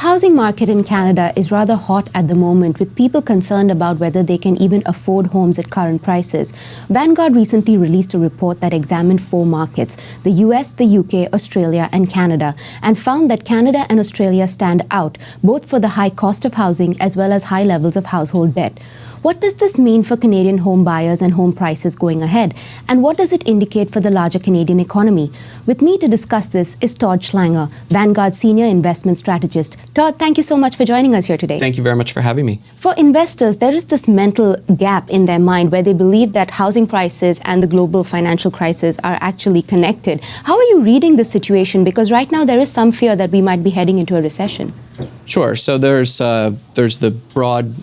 housing market in Canada is rather hot at the moment, with people concerned about whether they can even afford homes at current prices. Vanguard recently released a report that examined 4 markets, the US, the UK, Australia and Canada, and found that Canada and Australia stand out, both for the high cost of housing as well as high levels of household debt. What does this mean for Canadian home buyers and home prices going ahead? And what does it indicate for the larger Canadian economy? With me to discuss this is Todd Schlanger, Vanguard Senior Investment Strategist. Todd, thank you so much for joining us here today. Thank you very much for having me. For investors, there is this mental gap in their mind where they believe that housing prices and the global financial crisis are actually connected. How are you reading this situation? Because right now there is some fear that we might be heading into a recession. Sure. So there's the broad,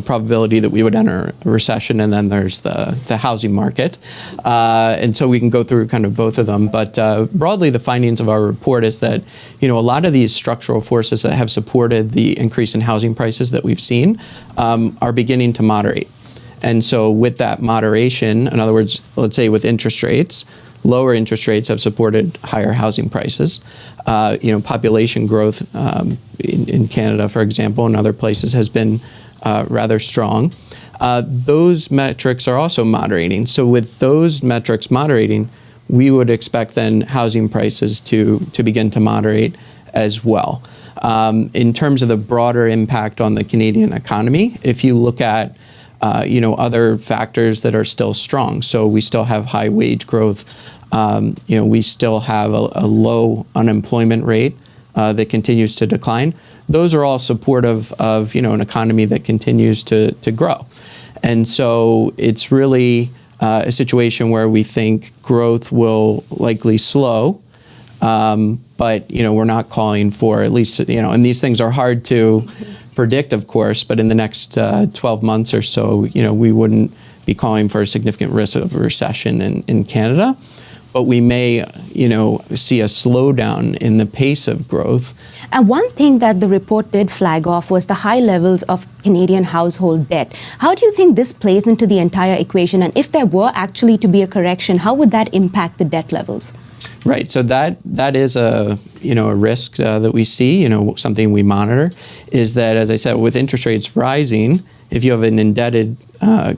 probability that we would enter a recession, and then there's the housing market, and so we can go through kind of both of them. But broadly, the findings of our report is that a lot of these structural forces that have supported the increase in housing prices that we've seen are beginning to moderate. And so with that moderation, in other words, let's say with interest rates, lower interest rates have supported higher housing prices. Population growth in Canada, for example, and other places has been rather strong. Those metrics are also moderating. So with those metrics moderating, we would expect then housing prices to begin to moderate as well. In terms of the broader impact on the Canadian economy, if you look at other factors that are still strong. So we still have high wage growth. We still have a low unemployment rate that continues to decline. Those are all supportive of an economy that continues to grow. And so it's really a situation where we think growth will likely slow, but we're not calling for, at least, and these things are hard to predict, of course, but in the next 12 months or so, we wouldn't be calling for a significant risk of a recession in Canada. But we may, see a slowdown in the pace of growth. And one thing that the report did flag off was the high levels of Canadian household debt. How do you think this plays into the entire equation? And if there were actually to be a correction, how would that impact the debt levels? Right. So that is a risk that we see. Something we monitor is that, as I said, with interest rates rising, if you have an indebted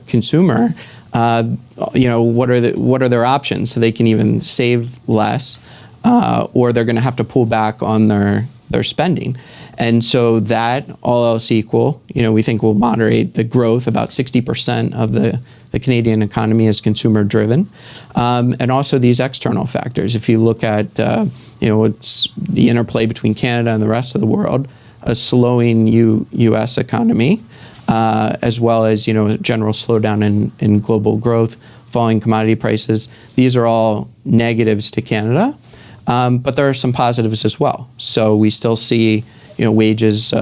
consumer, what are their options? So they can even save less, or they're going to have to pull back on their spending. And so that, all else equal, we think will moderate the growth. About 60% of the Canadian economy is consumer driven. And also these external factors. If you look at, it's the interplay between Canada and the rest of the world, a slowing U.S. economy, as well as a general slowdown in global growth, falling commodity prices. These are all negatives to Canada, but there are some positives as well. So we still see wages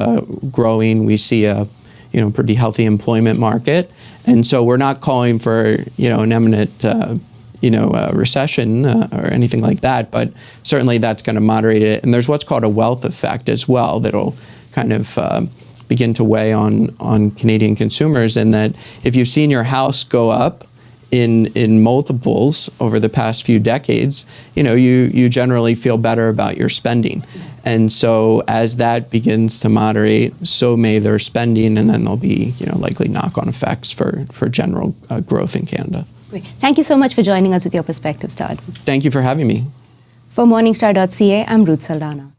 growing. We see a pretty healthy employment market, and so we're not calling for an imminent recession or anything like that. But certainly that's going to moderate it. And there's what's called a wealth effect as well that'll kind of begin to weigh on Canadian consumers, and that if you've seen your house go up in multiples over the past few decades, you generally feel better about your spending. And so as that begins to moderate, so may their spending, and then there'll be likely knock-on effects for general growth in Canada. Great. Thank you so much for joining us with your perspectives, Todd. Thank you for having me. For Morningstar.ca, I'm Ruth Saldana.